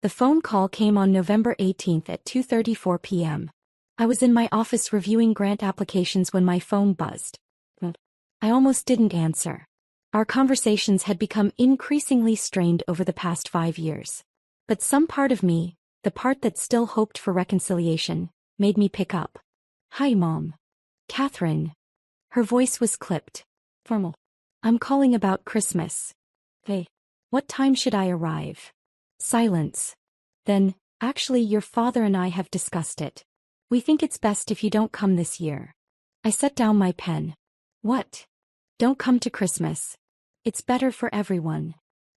The phone call came on November 18th at 2:34 p.m. I was in my office reviewing grant applications when my phone buzzed. I almost didn't answer. Our conversations had become increasingly strained over the past 5 years. But some part of me, the part that still hoped for reconciliation, made me pick up. "Hi, Mom. Catherine." Her voice was clipped. Formal. "I'm calling about Christmas." "Hey. What time should I arrive?" Silence. Then, "Actually, your father and I have discussed it. We think it's best if you don't come this year." I set down my pen. "What? Don't come to Christmas. It's better for everyone."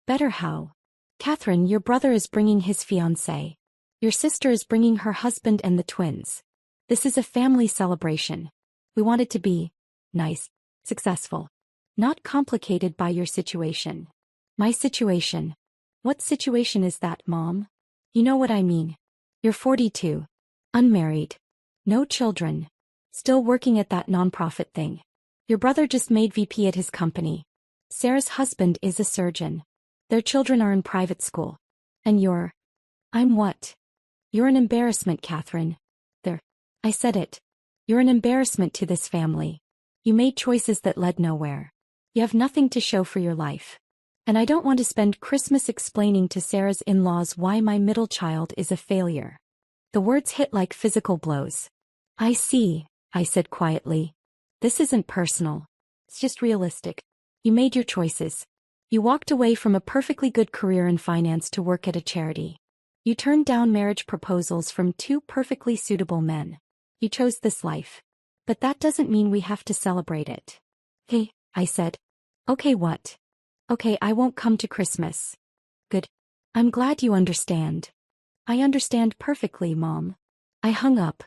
"Better how?" "Catherine, your brother is bringing his fiancée. Your sister is bringing her husband and the twins. This is a family celebration. We want it to be nice, successful, not complicated by your situation." "My situation? What situation is that, Mom?" "You know what I mean. You're 42. Unmarried. No children. Still working at that nonprofit thing. Your brother just made VP at his company. Sarah's husband is a surgeon. Their children are in private school. And you're..." "I'm what?" "You're an embarrassment, Catherine." "There. I said it. You're an embarrassment to this family. You made choices that led nowhere. You have nothing to show for your life. And I don't want to spend Christmas explaining to Sarah's in-laws why my middle child is a failure." The words hit like physical blows. "I see," I said quietly. "This isn't personal. It's just realistic. You made your choices. You walked away from a perfectly good career in finance to work at a charity. You turned down marriage proposals from two perfectly suitable men. You chose this life. But that doesn't mean we have to celebrate it." "Hey," I said. "Okay, what?" "Okay, I won't come to Christmas." "Good. I'm glad you understand." "I understand perfectly, Mom." I hung up,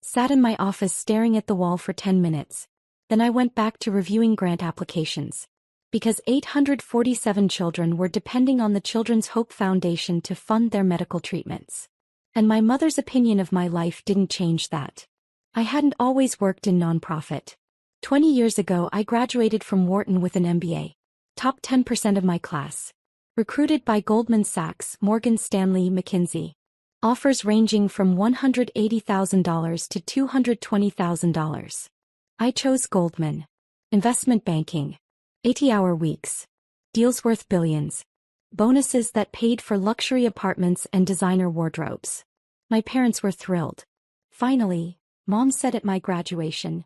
sat in my office staring at the wall for 10 minutes. Then I went back to reviewing grant applications. Because 847 children were depending on the Children's Hope Foundation to fund their medical treatments. And my mother's opinion of my life didn't change that. I hadn't always worked in nonprofit. 20 years ago I graduated from Wharton with an MBA. Top 10% of my class. Recruited by Goldman Sachs, Morgan Stanley, McKinsey. Offers ranging from $180,000 to $220,000. I chose Goldman. Investment banking. 80-hour weeks. Deals worth billions. Bonuses that paid for luxury apartments and designer wardrobes. My parents were thrilled. Finally, Mom said at my graduation.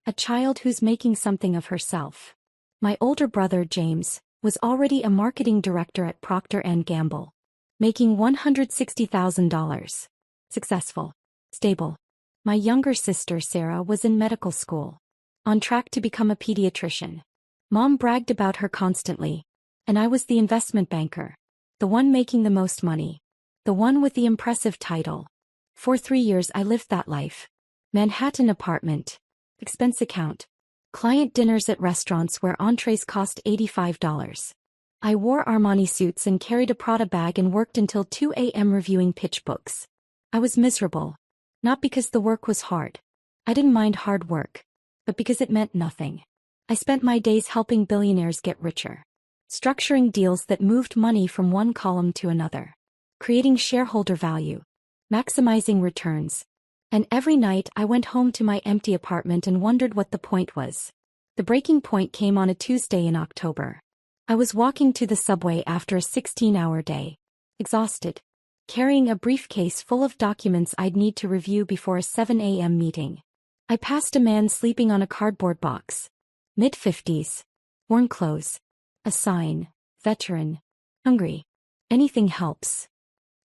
A child who's making something of herself. My older brother, James, was already a marketing director at Procter & Gamble. Making $160,000. Successful. Stable. My younger sister, Sarah, was in medical school. On track to become a pediatrician. Mom bragged about her constantly. And I was the investment banker. The one making the most money. The one with the impressive title. For 3 years I lived that life. Manhattan apartment. Expense account. Client dinners at restaurants where entrees cost $85. I wore Armani suits and carried a Prada bag and worked until 2 a.m. reviewing pitch books. I was miserable. Not because the work was hard. I didn't mind hard work. But because it meant nothing. I spent my days helping billionaires get richer. Structuring deals that moved money from one column to another. Creating shareholder value. Maximizing returns. And every night I went home to my empty apartment and wondered what the point was. The breaking point came on a Tuesday in October. I was walking to the subway after a 16-hour day. Exhausted. Carrying a briefcase full of documents I'd need to review before a 7 a.m. meeting. I passed a man sleeping on a cardboard box. Mid-50s. Worn clothes. A sign. Veteran. Hungry. Anything helps.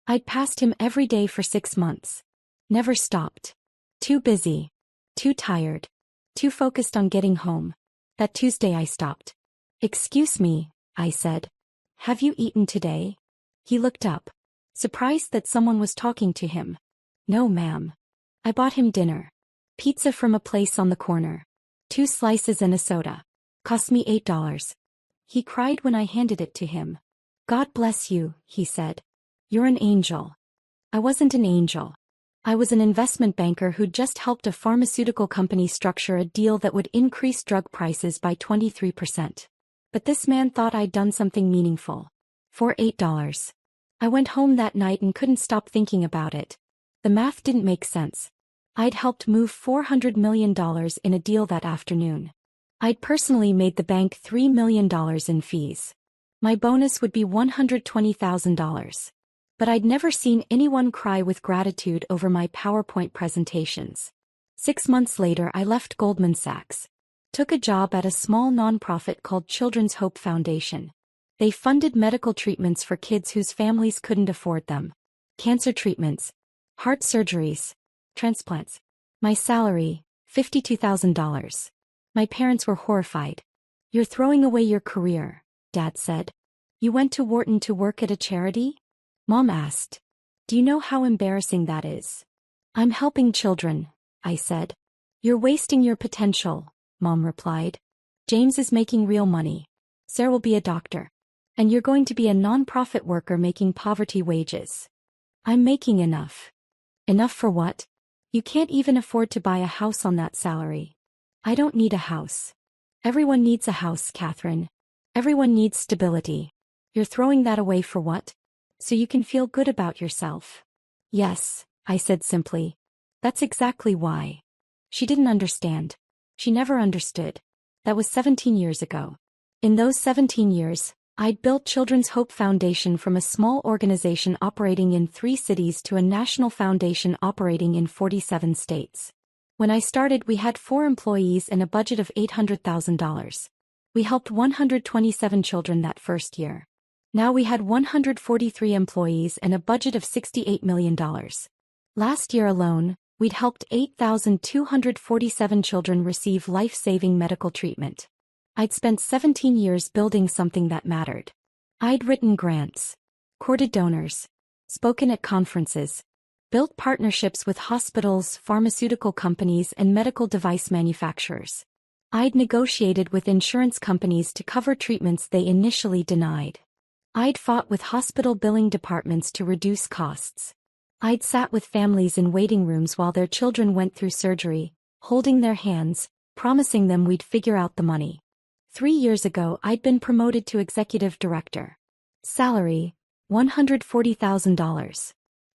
I'd passed him every day for 6 months. Never stopped. Too busy. Too tired. Too focused on getting home. That Tuesday I stopped. "Excuse me," I said. "Have you eaten today?" He looked up. Surprised that someone was talking to him. "No, ma'am." I bought him dinner. Pizza from a place on the corner. 2 slices and a soda. Cost me $8. He cried when I handed it to him. "God bless you," he said. "You're an angel." I wasn't an angel. I was an investment banker who'd just helped a pharmaceutical company structure a deal that would increase drug prices by 23%. But this man thought I'd done something meaningful. For $8. I went home that night and couldn't stop thinking about it. The math didn't make sense. I'd helped move $400 million in a deal that afternoon. I'd personally made the bank $3 million in fees. My bonus would be $120,000. But I'd never seen anyone cry with gratitude over my PowerPoint presentations. 6 months later, I left Goldman Sachs. Took a job at a small nonprofit called Children's Hope Foundation. They funded medical treatments for kids whose families couldn't afford them. Cancer treatments, heart surgeries, transplants. My salary, $52,000. My parents were horrified. "You're throwing away your career," Dad said. "You went to Wharton to work at a charity?" Mom asked. "Do you know how embarrassing that is?" "I'm helping children," I said. "You're wasting your potential," Mom replied. "James is making real money. Sarah will be a doctor. And you're going to be a non-profit worker making poverty wages." "I'm making enough." "Enough for what? You can't even afford to buy a house on that salary." "I don't need a house." "Everyone needs a house, Catherine. Everyone needs stability. You're throwing that away for what? So you can feel good about yourself." "Yes," I said simply. "That's exactly why." She didn't understand. She never understood. That was 17 years ago. In those 17 years, I'd built Children's Hope Foundation from a small organization operating in 3 cities to a national foundation operating in 47 states. When I started, we had 4 employees and a budget of $800,000. We helped 127 children that first year. Now we had 143 employees and a budget of $68 million. Last year alone, we'd helped 8,247 children receive life-saving medical treatment. I'd spent 17 years building something that mattered. I'd written grants, courted donors, spoken at conferences, built partnerships with hospitals, pharmaceutical companies, and medical device manufacturers. I'd negotiated with insurance companies to cover treatments they initially denied. I'd fought with hospital billing departments to reduce costs. I'd sat with families in waiting rooms while their children went through surgery, holding their hands, promising them we'd figure out the money. 3 years ago, I'd been promoted to executive director. Salary, $140,000.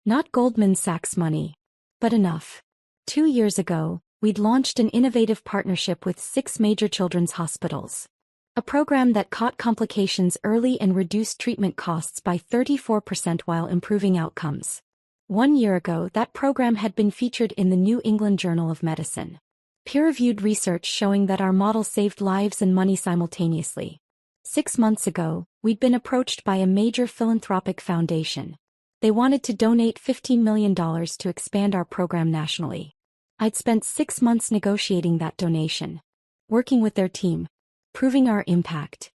Not Goldman Sachs money, but enough. 2 years ago, we'd launched an innovative partnership with 6 major children's hospitals. A program that caught complications early and reduced treatment costs by 34% while improving outcomes. 1 year ago, that program had been featured in the New England Journal of Medicine. Peer-reviewed research showing that our model saved lives and money simultaneously. 6 months ago, we'd been approached by a major philanthropic foundation. They wanted to donate $15 million to expand our program nationally. I'd spent 6 months negotiating that donation, working with their team, proving our impact,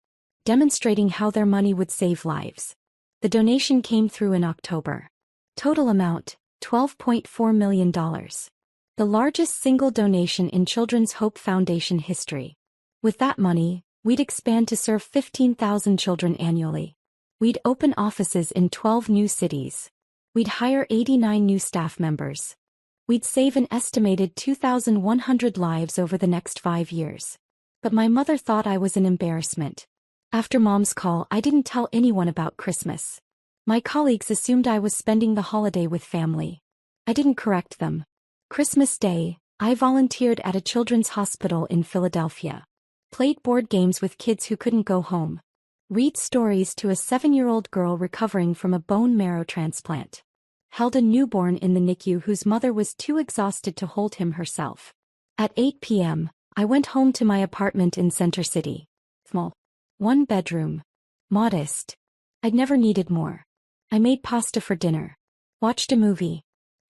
demonstrating how their money would save lives. The donation came through in October. Total amount, $12.4 million. The largest single donation in Children's Hope Foundation history. With that money, we'd expand to serve 15,000 children annually. We'd open offices in 12 new cities. We'd hire 89 new staff members. We'd save an estimated 2,100 lives over the next 5 years. But my mother thought I was an embarrassment. After Mom's call, I didn't tell anyone about Christmas. My colleagues assumed I was spending the holiday with family. I didn't correct them. Christmas Day, I volunteered at a children's hospital in Philadelphia. Played board games with kids who couldn't go home. Read stories to a 7-year-old girl recovering from a bone marrow transplant. Held a newborn in the NICU whose mother was too exhausted to hold him herself. At 8 p.m., I went home to my apartment in Center City. Small. 1 bedroom. Modest. I'd never needed more. I made pasta for dinner. Watched a movie.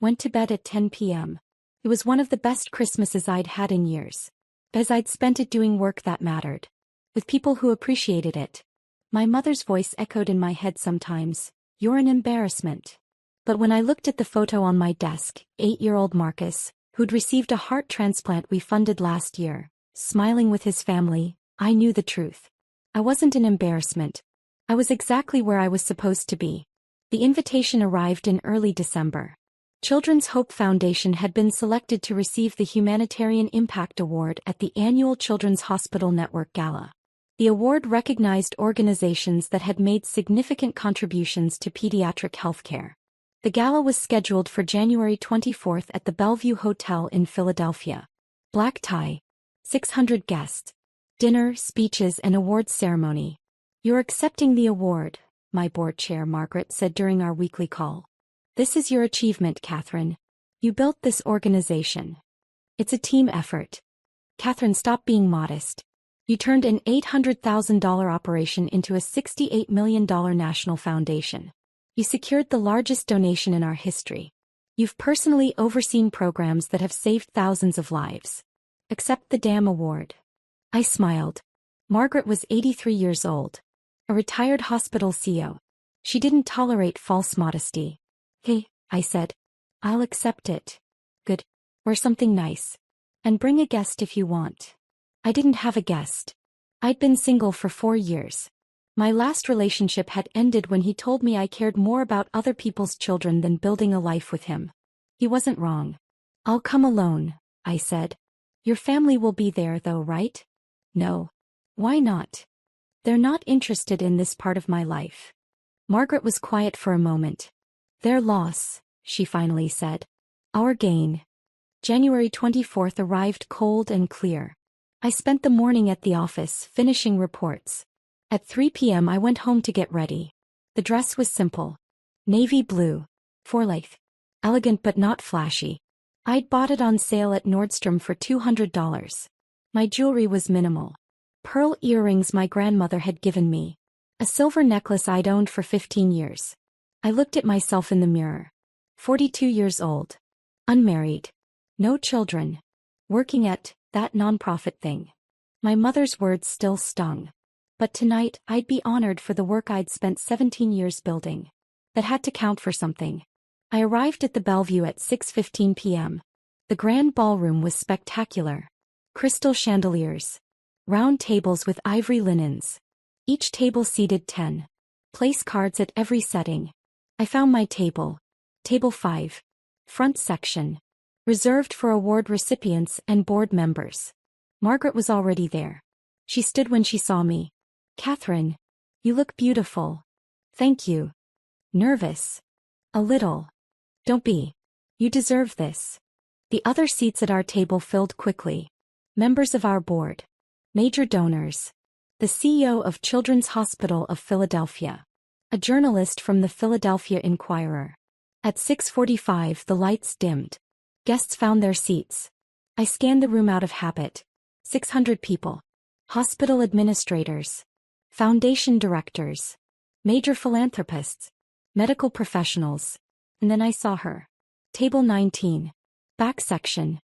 Went to bed at 10 p.m. It was one of the best Christmases I'd had in years. As I'd spent it doing work that mattered. With people who appreciated it. My mother's voice echoed in my head sometimes, "You're an embarrassment." But when I looked at the photo on my desk, 8-year-old Marcus, who'd received a heart transplant we funded last year, smiling with his family, I knew the truth. I wasn't an embarrassment. I was exactly where I was supposed to be. The invitation arrived in early December. Children's Hope Foundation had been selected to receive the Humanitarian Impact Award at the annual Children's Hospital Network Gala. The award recognized organizations that had made significant contributions to pediatric healthcare. The gala was scheduled for January 24 at the Bellevue Hotel in Philadelphia. Black tie. 600 guests. Dinner, speeches, and awards ceremony. "You're accepting the award," my board chair Margaret said during our weekly call. "This is your achievement, Catherine. You built this organization. It's a team effort." "Catherine, stop being modest. You turned an $800,000 operation into a $68 million national foundation. You secured the largest donation in our history. You've personally overseen programs that have saved thousands of lives. Accept the damn award." I smiled. Margaret was 83 years old. A retired hospital CEO. She didn't tolerate false modesty. "Hey," I said. "I'll accept it." "Good. Wear something nice. And bring a guest if you want." I didn't have a guest. I'd been single for 4 years. My last relationship had ended when he told me I cared more about other people's children than building a life with him. He wasn't wrong. "I'll come alone," I said. "Your family will be there though, right?" "No." "Why not?" "They're not interested in this part of my life." Margaret was quiet for a moment. "Their loss," she finally said. "Our gain." January 24th arrived cold and clear. I spent the morning at the office, finishing reports. At 3 p.m. I went home to get ready. The dress was simple. Navy blue. Four-length. Elegant but not flashy. I'd bought it on sale at Nordstrom for $200. My jewelry was minimal. Pearl earrings my grandmother had given me. A silver necklace I'd owned for 15 years. I looked at myself in the mirror. 42 years old. Unmarried. No children. Working at that nonprofit thing. My mother's words still stung. But tonight, I'd be honored for the work I'd spent 17 years building. That had to count for something. I arrived at the Bellevue at 6:15 p.m. The grand ballroom was spectacular. Crystal chandeliers. Round tables with ivory linens. Each table seated 10. Place cards at every setting. I found my table. Table 5. Front section. Reserved for award recipients and board members. Margaret was already there. She stood when she saw me. "Catherine, you look beautiful." "Thank you." "Nervous?" "A little." "Don't be. You deserve this." The other seats at our table filled quickly. Members of our board. Major donors. The CEO of Children's Hospital of Philadelphia. A journalist from the Philadelphia Inquirer. At 6:45 the lights dimmed. Guests found their seats. I scanned the room out of habit. 600 people. Hospital administrators. Foundation directors. Major philanthropists. Medical professionals. And then I saw her. Table 19. Back section.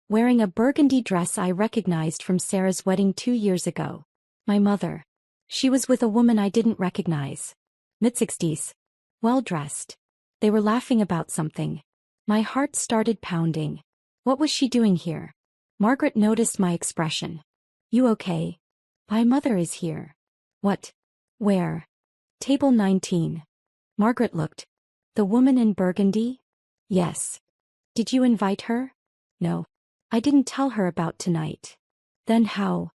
Wearing a burgundy dress I recognized from Sarah's wedding 2 years ago. My mother. She was with a woman I didn't recognize. Mid-60s. Well-dressed. They were laughing about something. My heart started pounding. What was she doing here? Margaret noticed my expression. "You okay?" "My mother is here." "What? Where?" "Table 19. Margaret looked. "The woman in burgundy?" "Yes." "Did you invite her?" "No. I didn't tell her about tonight." "Then how?"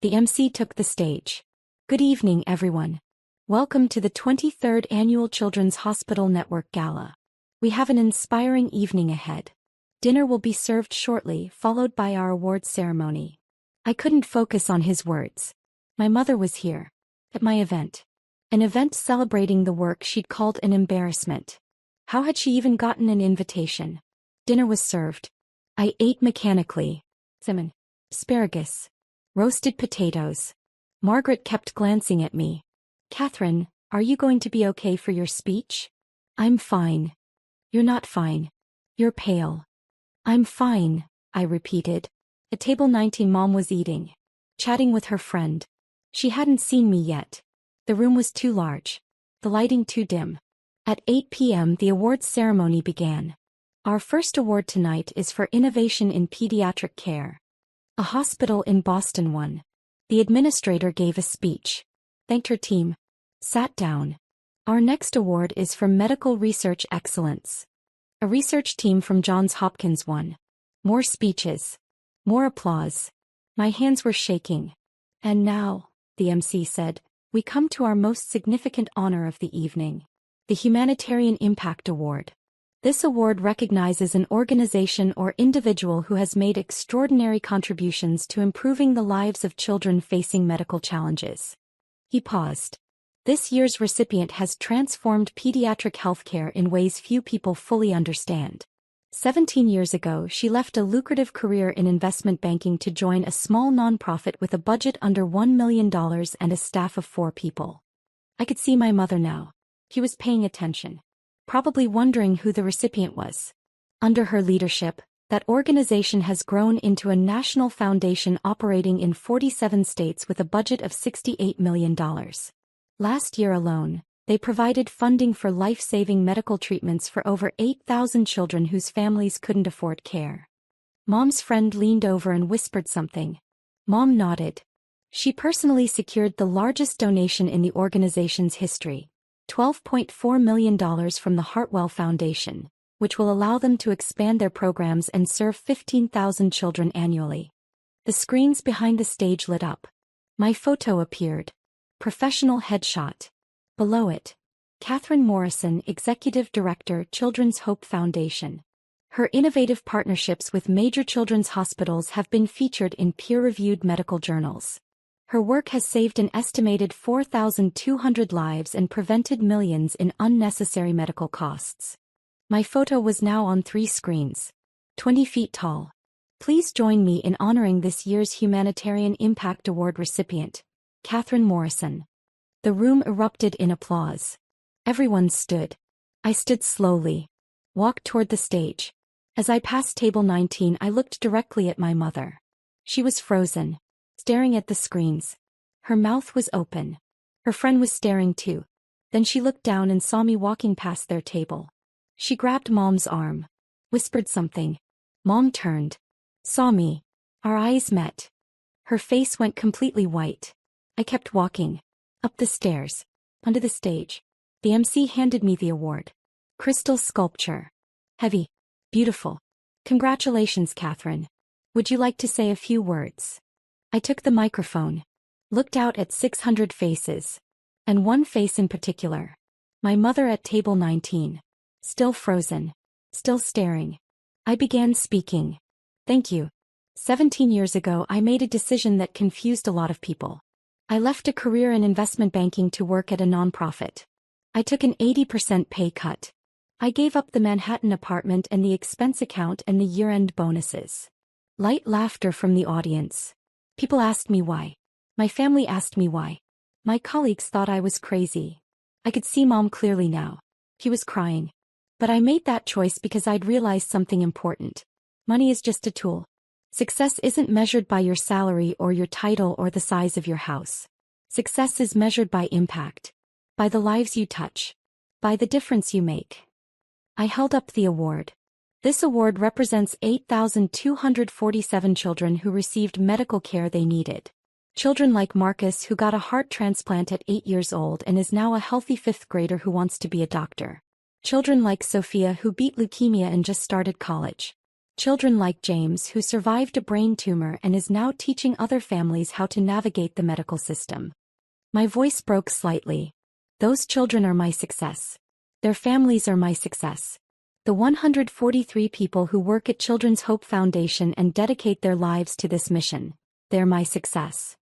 The MC took the stage. "Good evening, everyone. Welcome to the 23rd Annual Children's Hospital Network Gala. We have an inspiring evening ahead. Dinner will be served shortly, followed by our awards ceremony." I couldn't focus on his words. My mother was here. At my event. An event celebrating the work she'd called an embarrassment. How had she even gotten an invitation? Dinner was served. I ate mechanically. Salmon. Asparagus. Roasted potatoes. Margaret kept glancing at me. "Catherine, are you going to be okay for your speech?" "I'm fine." "You're not fine. You're pale." "I'm fine," I repeated. At table 19 Mom was eating. Chatting with her friend. She hadn't seen me yet. The room was too large. The lighting too dim. At 8 p.m. the awards ceremony began. Our first award tonight is for innovation in pediatric care. A hospital in Boston won. The administrator gave a speech. Thanked her team. Sat down. Our next award is for medical research excellence. A research team from Johns Hopkins won. More speeches. More applause. My hands were shaking. And now, the MC said, "We come to our most significant honor of the evening. The Humanitarian Impact Award. This award recognizes an organization or individual who has made extraordinary contributions to improving the lives of children facing medical challenges." He paused. "This year's recipient has transformed pediatric healthcare in ways few people fully understand. 17 years ago, she left a lucrative career in investment banking to join a small nonprofit with a budget under $1 million and a staff of 4 people." I could see my mother now. She was paying attention, probably wondering who the recipient was. Under her leadership, that organization has grown into a national foundation operating in 47 states with a budget of $68 million. Last year alone, they provided funding for life-saving medical treatments for over 8,000 children whose families couldn't afford care. Mom's friend leaned over and whispered something. Mom nodded. She personally secured the largest donation in the organization's history, $12.4 million from the Hartwell Foundation, which will allow them to expand their programs and serve 15,000 children annually. The screens behind the stage lit up. My photo appeared. Professional headshot. Below it, Catherine Morrison, Executive Director, Children's Hope Foundation. Her innovative partnerships with major children's hospitals have been featured in peer-reviewed medical journals. Her work has saved an estimated 4,200 lives and prevented millions in unnecessary medical costs. My photo was now on 3 screens. 20 feet tall. Please join me in honoring this year's Humanitarian Impact Award recipient, Catherine Morrison. The room erupted in applause. Everyone stood. I stood slowly. Walked toward the stage. As I passed table 19, I looked directly at my mother. She was frozen, staring at the screens. Her mouth was open. Her friend was staring too. Then she looked down and saw me walking past their table. She grabbed Mom's arm. Whispered something. Mom turned. Saw me. Our eyes met. Her face went completely white. I kept walking. Up the stairs. Onto the stage. The MC handed me the award. Crystal sculpture. Heavy. Beautiful. Congratulations, Catherine. Would you like to say a few words? I took the microphone. Looked out at 600 faces. And one face in particular. My mother at table 19. Still frozen. Still staring. I began speaking. Thank you. 17 years ago, I made a decision that confused a lot of people. I left a career in investment banking to work at a nonprofit. I took an 80% pay cut. I gave up the Manhattan apartment and the expense account and the year-end bonuses. Light laughter from the audience. People asked me why. My family asked me why. My colleagues thought I was crazy. I could see Mom clearly now. She was crying. But I made that choice because I'd realized something important. Money is just a tool. Success isn't measured by your salary or your title or the size of your house. Success is measured by impact. By the lives you touch. By the difference you make. I held up the award. This award represents 8,247 children who received medical care they needed. Children like Marcus, who got a heart transplant at 8 years old and is now a healthy 5th grader who wants to be a doctor. Children like Sophia, who beat leukemia and just started college. Children like James, who survived a brain tumor and is now teaching other families how to navigate the medical system. My voice broke slightly. Those children are my success. Their families are my success. The 143 people who work at Children's Hope Foundation and dedicate their lives to this mission, they're my success.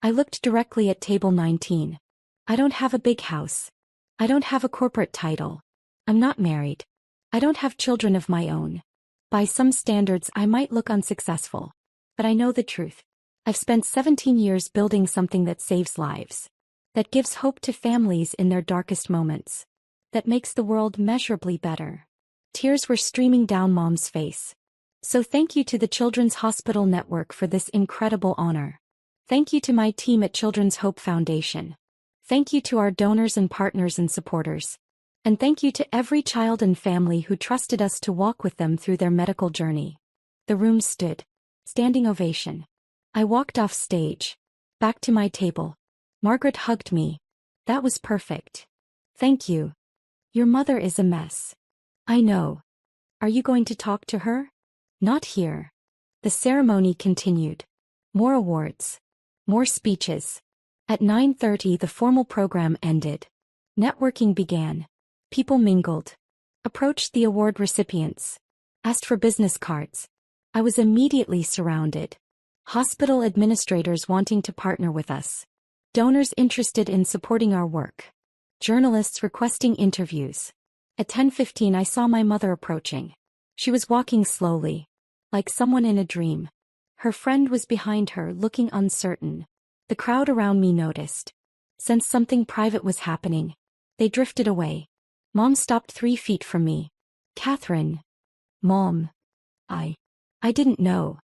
I looked directly at table 19. I don't have a big house. I don't have a corporate title. I'm not married. I don't have children of my own. By some standards, I might look unsuccessful. But I know the truth. I've spent 17 years building something that saves lives. That gives hope to families in their darkest moments. That makes the world measurably better. Tears were streaming down Mom's face. So thank you to the Children's Hospital Network for this incredible honor. Thank you to my team at Children's Hope Foundation. Thank you to our donors and partners and supporters. And thank you to every child and family who trusted us to walk with them through their medical journey. The room stood. Standing ovation. I walked off stage. Back to my table. Margaret hugged me. That was perfect. Thank you. Your mother is a mess. I know. Are you going to talk to her? Not here. The ceremony continued. More awards. More speeches. At 9:30 the formal program ended. Networking began. People mingled. Approached the award recipients. Asked for business cards. I was immediately surrounded. Hospital administrators wanting to partner with us. Donors interested in supporting our work. Journalists requesting interviews. At 10:15 I saw my mother approaching. She was walking slowly. Like someone in a dream. Her friend was behind her, looking uncertain. The crowd around me noticed. Sensed something private was happening. They drifted away. Mom stopped 3 feet from me. "Catherine." "Mom." I didn't know.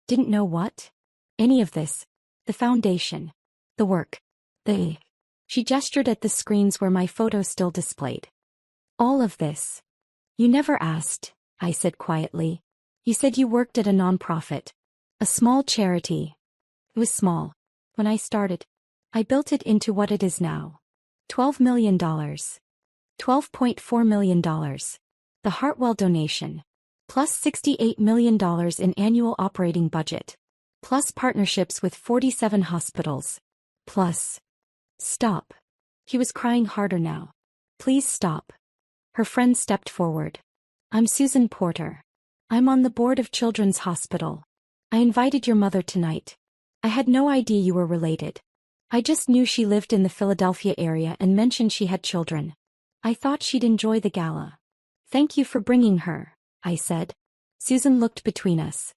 Didn't know what? Any of this. The foundation. The work. She gestured at the screens where my photo still displayed. "All of this. You never asked," I said quietly. "You said you worked at a nonprofit. A small charity." It was small. When I started, I built it into what it is now. $12 million. $12.4 million. The Hartwell donation. Plus $68 million in annual operating budget. Plus partnerships with 47 hospitals. Plus. Stop. He was crying harder now. "Please stop." Her friend stepped forward. "I'm Susan Porter. I'm on the board of Children's Hospital. I invited your mother tonight. I had no idea you were related. I just knew she lived in the Philadelphia area and mentioned she had children. I thought she'd enjoy the gala." "Thank you for bringing her," I said. Susan looked between us.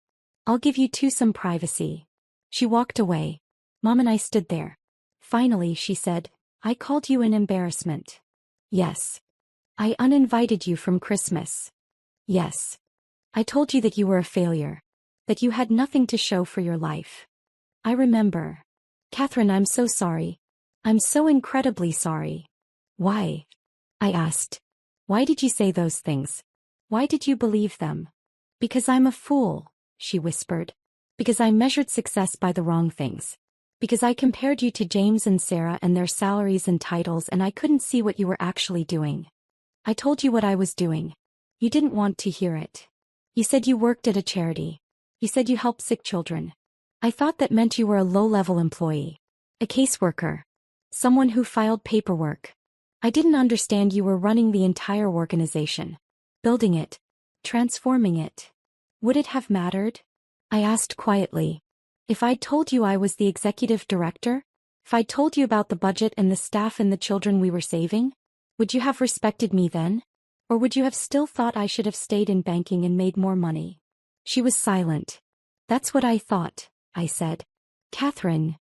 "I'll give you two some privacy." She walked away. Mom and I stood there. Finally she said, "I called you an embarrassment." "Yes." "I uninvited you from Christmas." "Yes." "I told you that you were a failure. That you had nothing to show for your life." "I remember." "Catherine, I'm so sorry. I'm so incredibly sorry." "Why?" I asked. "Why did you say those things? Why did you believe them?" "Because I'm a fool," she whispered. "Because I measured success by the wrong things. Because I compared you to James and Sarah and their salaries and titles and I couldn't see what you were actually doing. I told you what I was doing. You didn't want to hear it. You said you worked at a charity. You said you helped sick children. I thought that meant you were a low-level employee. A caseworker. Someone who filed paperwork. I didn't understand you were running the entire organization. Building it. Transforming it. Would it have mattered?" I asked quietly. "If I'd told you I was the executive director? If I'd told you about the budget and the staff and the children we were saving? Would you have respected me then? Or would you have still thought I should have stayed in banking and made more money?" She was silent. "That's what I thought," I said. "Catherine."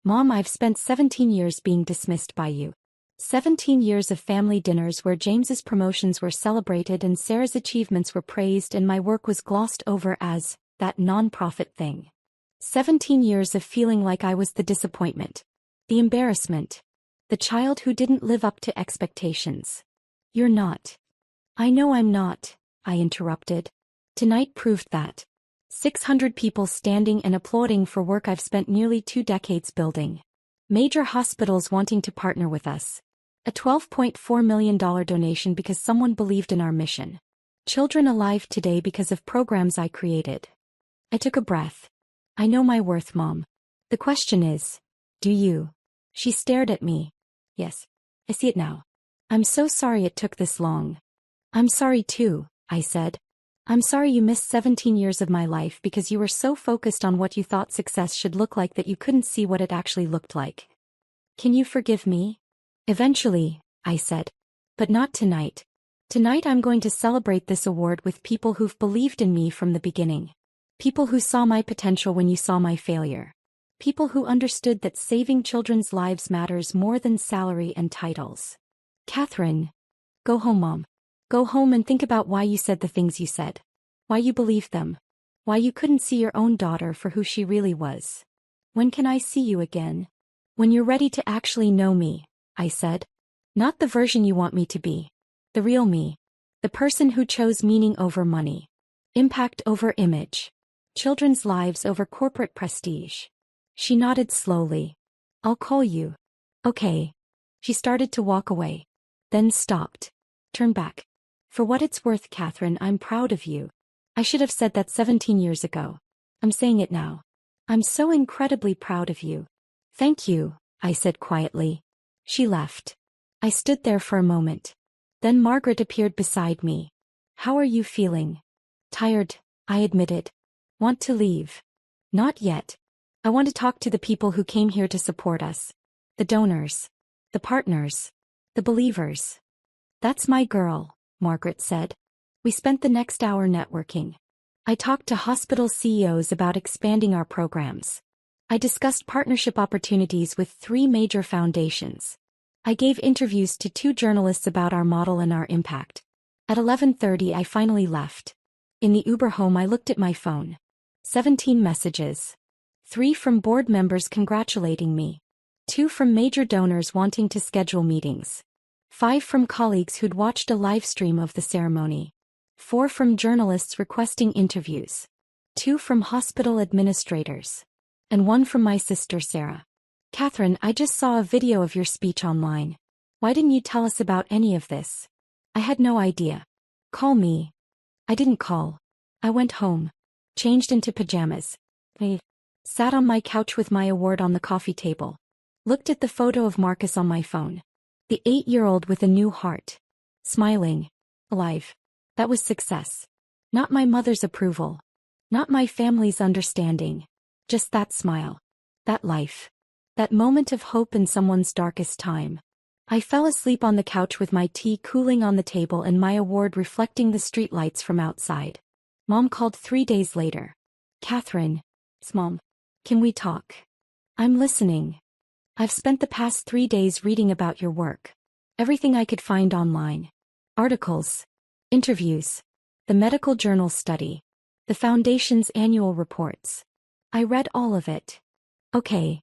"Mom, I've spent 17 years being dismissed by you. 17 years of family dinners where James's promotions were celebrated and Sarah's achievements were praised and my work was glossed over as that non-profit thing. 17 years of feeling like I was the disappointment. The embarrassment. The child who didn't live up to expectations. You're not." "I know I'm not," I interrupted. "Tonight proved that. 600 people standing and applauding for work I've spent nearly 2 decades building. Major hospitals wanting to partner with us. A $12.4 million donation because someone believed in our mission. Children alive today because of programs I created." I took a breath. "I know my worth, Mom. The question is, do you?" She stared at me. "Yes. I see it now. I'm so sorry it took this long." "I'm sorry too," I said. "I'm sorry you missed 17 years of my life because you were so focused on what you thought success should look like that you couldn't see what it actually looked like. Can you forgive me?" "Eventually," I said. "But not tonight. Tonight I'm going to celebrate this award with people who've believed in me from the beginning. People who saw my potential when you saw my failure. People who understood that saving children's lives matters more than salary and titles." "Catherine." "Go home, Mom. Go home and think about why you said the things you said. Why you believed them. Why you couldn't see your own daughter for who she really was. When can I see you again?" "When you're ready to actually know me," I said. "Not the version you want me to be. The real me. The person who chose meaning over money. Impact over image. Children's lives over corporate prestige." She nodded slowly. "I'll call you." "Okay." She started to walk away. Then stopped. Turned back. "For what it's worth, Catherine, I'm proud of you. I should have said that 17 years ago. I'm saying it now. I'm so incredibly proud of you." "Thank you," I said quietly. She left. I stood there for a moment. Then Margaret appeared beside me. How are you feeling? Tired, I admitted. Want to leave? Not yet. I want to talk to the people who came here to support us. The donors. The partners. The believers. That's my girl, Margaret said. We spent the next hour networking. I talked to hospital CEOs about expanding our programs. I discussed partnership opportunities with 3 major foundations. I gave interviews to 2 journalists about our model and our impact. At 11:30 I finally left. In the Uber home I looked at my phone. 17 messages. 3 from board members congratulating me. 2 from major donors wanting to schedule meetings. 5 from colleagues who'd watched a live stream of the ceremony. 4 from journalists requesting interviews. 2 from hospital administrators. And 1 from my sister Sarah. Catherine, I just saw a video of your speech online. Why didn't you tell us about any of this? I had no idea. Call me. I didn't call. I went home. Changed into pajamas. I sat on my couch with my award on the coffee table. Looked at the photo of Marcus on my phone. The 8-year-old with a new heart. Smiling. Alive. That was success. Not my mother's approval. Not my family's understanding. Just that smile. That life. That moment of hope in someone's darkest time. I fell asleep on the couch with my tea cooling on the table and my award reflecting the streetlights from outside. Mom called 3 days later. Catherine. It's Mom. Can we talk? I'm listening. I've spent the past 3 days reading about your work. Everything I could find online. Articles. Interviews. The medical journal study. The Foundation's annual reports. I read all of it. Okay.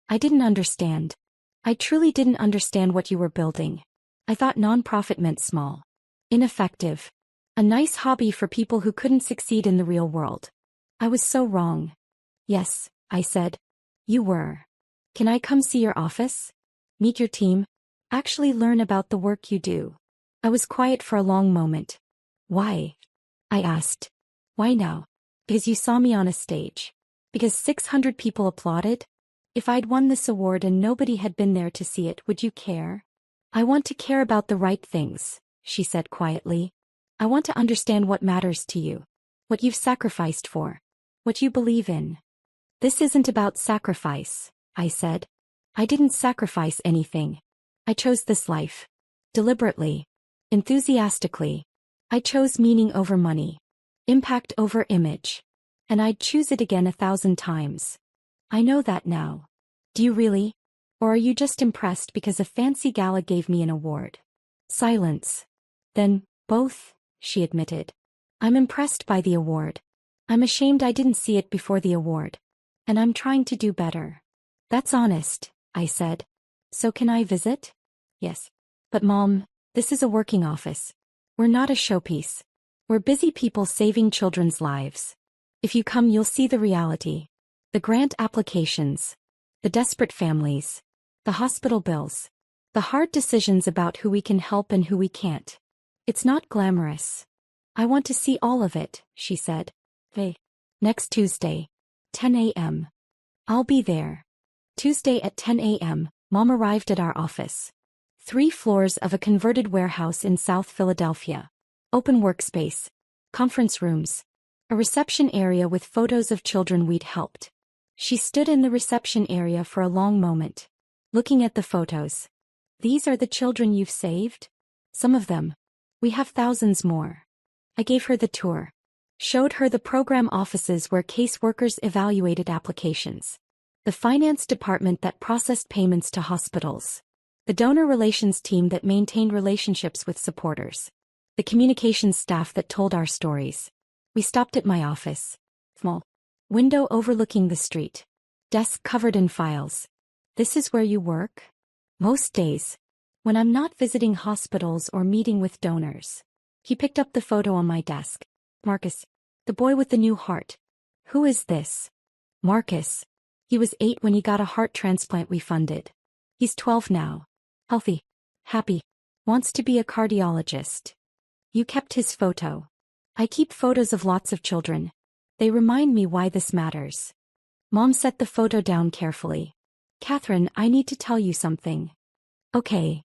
I didn't understand. I truly didn't understand what you were building. I thought nonprofit meant small. Ineffective. A nice hobby for people who couldn't succeed in the real world. I was so wrong. Yes, I said. You were. Can I come see your office? Meet your team? Actually learn about the work you do. I was quiet for a long moment. Why? I asked. Why now? Because you saw me on a stage. Because 600 people applauded? If I'd won this award and nobody had been there to see it, would you care? I want to care about the right things, she said quietly. I want to understand what matters to you. What you've sacrificed for. What you believe in. This isn't about sacrifice, I said. I didn't sacrifice anything. I chose this life. Deliberately. Enthusiastically. I chose meaning over money. Impact over image. And I'd choose it again 1,000 times. I know that now. Do you really? Or are you just impressed because a fancy gala gave me an award? Silence. Then, both, she admitted. I'm impressed by the award. I'm ashamed I didn't see it before the award. And I'm trying to do better. That's honest, I said. So can I visit? Yes. But Mom, this is a working office. We're not a showpiece. We're busy people saving children's lives. If you come, you'll see the reality. The grant applications. The desperate families. The hospital bills. The hard decisions about who we can help and who we can't. It's not glamorous. I want to see all of it, she said. Hey. Next Tuesday. 10 a.m. I'll be there. Tuesday at 10 a.m., Mom arrived at our office. 3 floors of a converted warehouse in South Philadelphia. Open workspace. Conference rooms. A reception area with photos of children we'd helped. She stood in the reception area for a long moment. Looking at the photos. These are the children you've saved? Some of them. We have thousands more. I gave her the tour. Showed her the program offices where caseworkers evaluated applications. The finance department that processed payments to hospitals. The donor relations team that maintained relationships with supporters. The communications staff that told our stories. We stopped at my office. Small. Window overlooking the street. Desk covered in files. This is where you work? Most days. When I'm not visiting hospitals or meeting with donors. He picked up the photo on my desk. Marcus. The boy with the new heart. Who is this? Marcus. He was 8 when he got a heart transplant we funded. He's 12 now. Healthy. Happy. Wants to be a cardiologist. You kept his photo. I keep photos of lots of children. They remind me why this matters. Mom set the photo down carefully. Catherine, I need to tell you something. Okay.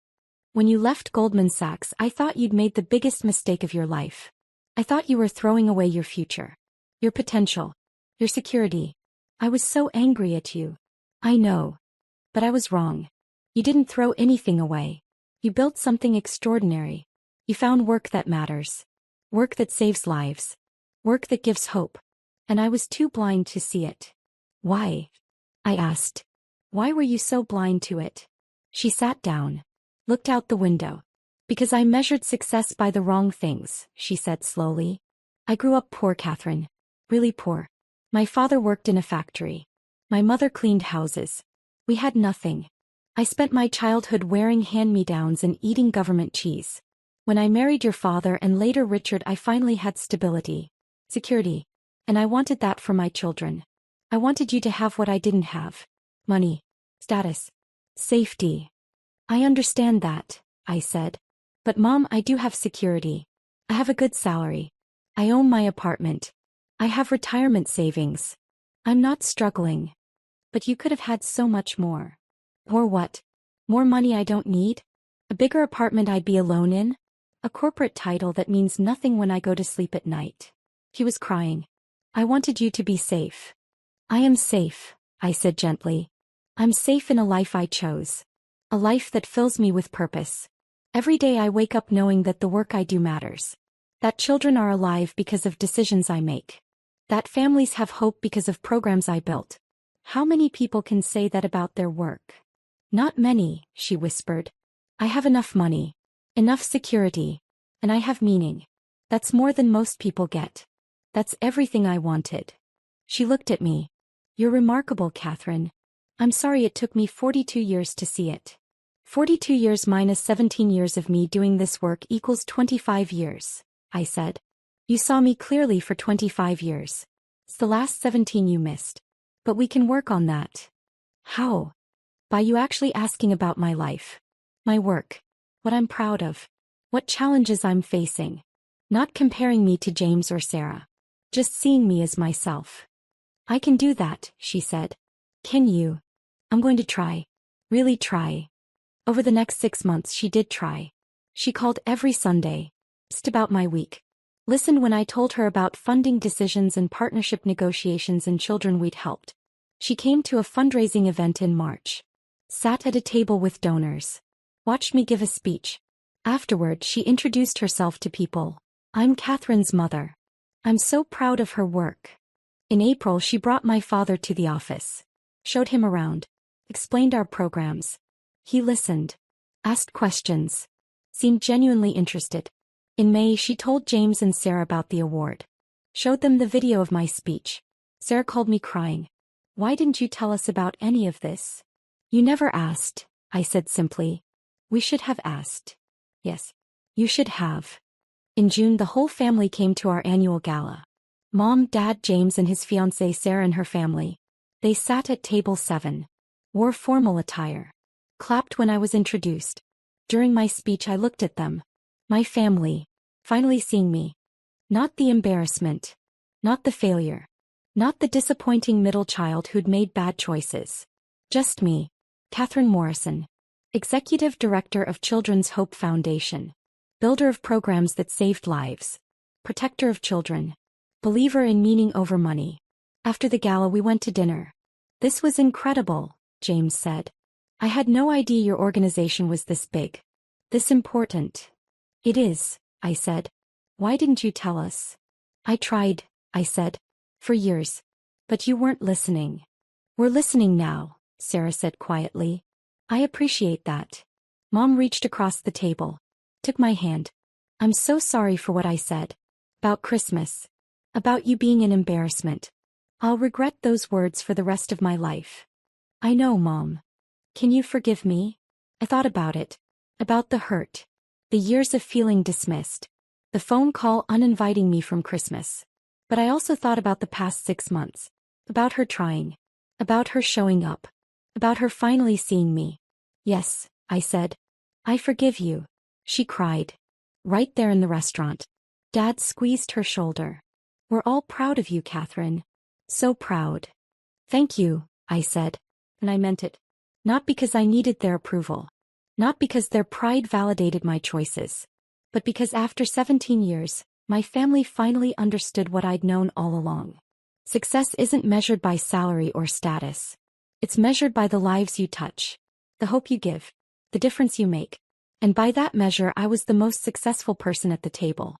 When you left Goldman Sachs, I thought you'd made the biggest mistake of your life. I thought you were throwing away your future. Your potential. Your security. I was so angry at you. I know. But I was wrong. You didn't throw anything away. You built something extraordinary. You found work that matters. Work that saves lives. Work that gives hope. And I was too blind to see it. Why? I asked. Why were you so blind to it? She sat down. Looked out the window. Because I measured success by the wrong things, she said slowly. I grew up poor, Catherine. Really poor. My father worked in a factory. My mother cleaned houses. We had nothing. I spent my childhood wearing hand-me-downs and eating government cheese. When I married your father and later Richard, I finally had stability. Security. And I wanted that for my children. I wanted you to have what I didn't have. Money. Status. Safety. I understand that, I said. But Mom, I do have security. I have a good salary. I own my apartment. I have retirement savings. I'm not struggling. But you could have had so much more. Or what? More money I don't need? A bigger apartment I'd be alone in? A corporate title that means nothing when I go to sleep at night. He was crying. I wanted you to be safe. I am safe, I said gently. I'm safe in a life I chose. A life that fills me with purpose. Every day I wake up knowing that the work I do matters. That children are alive because of decisions I make. That families have hope because of programs I built. How many people can say that about their work? Not many, she whispered. I have enough money. Enough security. And I have meaning. That's more than most people get. That's everything I wanted. She looked at me. You're remarkable, Catherine. I'm sorry it took me 42 years to see it. 42 years minus 17 years of me doing this work equals 25 years, I said. You saw me clearly for 25 years. It's the last 17 you missed. But we can work on that. How? By you actually asking about my life. My work. What I'm proud of. What challenges I'm facing. Not comparing me to James or Sarah. Just seeing me as myself. I can do that, she said. Can you? I'm going to try. Really try. Over the next 6 months she did try. She called every Sunday. Just about my week. Listened when I told her about funding decisions and partnership negotiations and children we'd helped. She came to a fundraising event in March. Sat at a table with donors. Watched me give a speech. Afterward she introduced herself to people. I'm Catherine's mother. I'm so proud of her work. In April she brought my father to the office. Showed him around. Explained our programs. He listened. Asked questions. Seemed genuinely interested. In May she told James and Sarah about the award. Showed them the video of my speech. Sarah called me crying. Why didn't you tell us about any of this? You never asked, I said simply. We should have asked. Yes. You should have. In June the whole family came to our annual gala. Mom, Dad, James and his fiancée Sarah and her family. They sat at table 7. Wore formal attire. Clapped when I was introduced. During my speech I looked at them. My family. Finally seeing me. Not the embarrassment. Not the failure. Not the disappointing middle child who'd made bad choices. Just me. Catherine Morrison. Executive Director of Children's Hope Foundation. Builder of programs that saved lives. Protector of children. Believer in meaning over money. After the gala we went to dinner. This was incredible, James said. I had no idea your organization was this big. This important. It is, I said. Why didn't you tell us? I tried, I said. For years. But you weren't listening. We're listening now, Sarah said quietly. I appreciate that. Mom reached across the table. Took my hand. I'm so sorry for what I said. About Christmas. About you being an embarrassment. I'll regret those words for the rest of my life. I know, Mom. Can you forgive me? I thought about it. About the hurt. The years of feeling dismissed. The phone call uninviting me from Christmas. But I also thought about the past 6 months. About her trying. About her showing up. About her finally seeing me. Yes, I said. I forgive you. She cried. Right there in the restaurant. Dad squeezed her shoulder. We're all proud of you, Catherine. So proud. Thank you, I said. And I meant it. Not because I needed their approval. Not because their pride validated my choices. But because after 17 years, my family finally understood what I'd known all along. Success isn't measured by salary or status. It's measured by the lives you touch, the hope you give, the difference you make. And by that measure, I was the most successful person at the table.